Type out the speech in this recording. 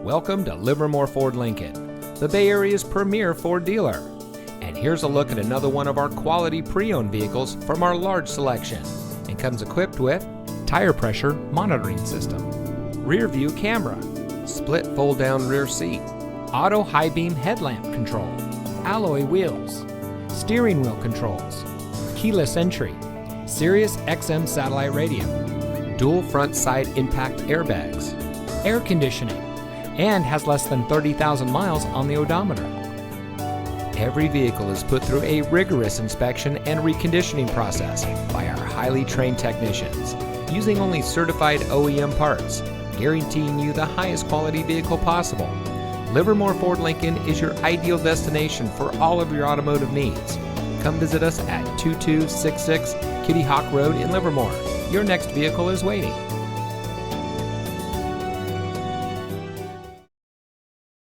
Welcome to Livermore Ford Lincoln, the Bay Area's premier Ford dealer. And here's a look at another one of our quality pre-owned vehicles from our large selection, and comes equipped with tire pressure monitoring system, rear view camera, split fold down rear seat, auto high beam headlamp control, alloy wheels, steering wheel controls, keyless entry, Sirius XM satellite radio, dual front side impact airbags, air conditioning, and has less than 30,000 miles on the odometer. Every vehicle is put through a rigorous inspection and reconditioning process by our highly trained technicians, using only certified OEM parts, guaranteeing you the highest quality vehicle possible. Livermore Ford Lincoln is your ideal destination for all of your automotive needs. Come visit us at 2266 Kittyhawk Road in Livermore. Your next vehicle is waiting.